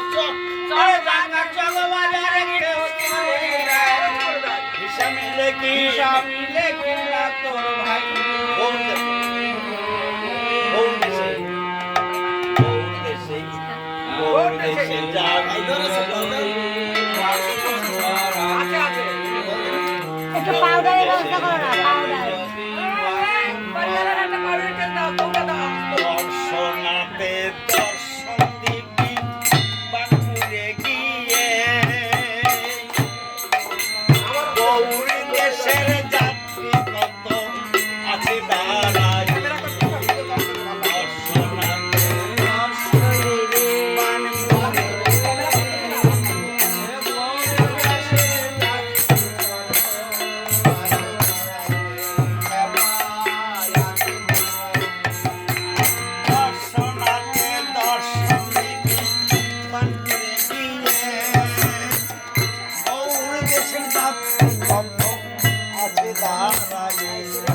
তোর ভাই একটু পাউডারের ব্যবস্থা করো না, পাউডার। দর্শনাতে দর্শন দিবি বাঁকুড়ে গিয়ে গৌরী দেশের যাত্রী কত আছে দাঁড়ায় দর্শনাতে দর্শন দিবি বাঁকুড়ে দর্শনাতে দর্শন দিবি বাঁকুড়ে গিয়ে গৌরী দেশের যাত্রী কত আছে দাঁড়ায়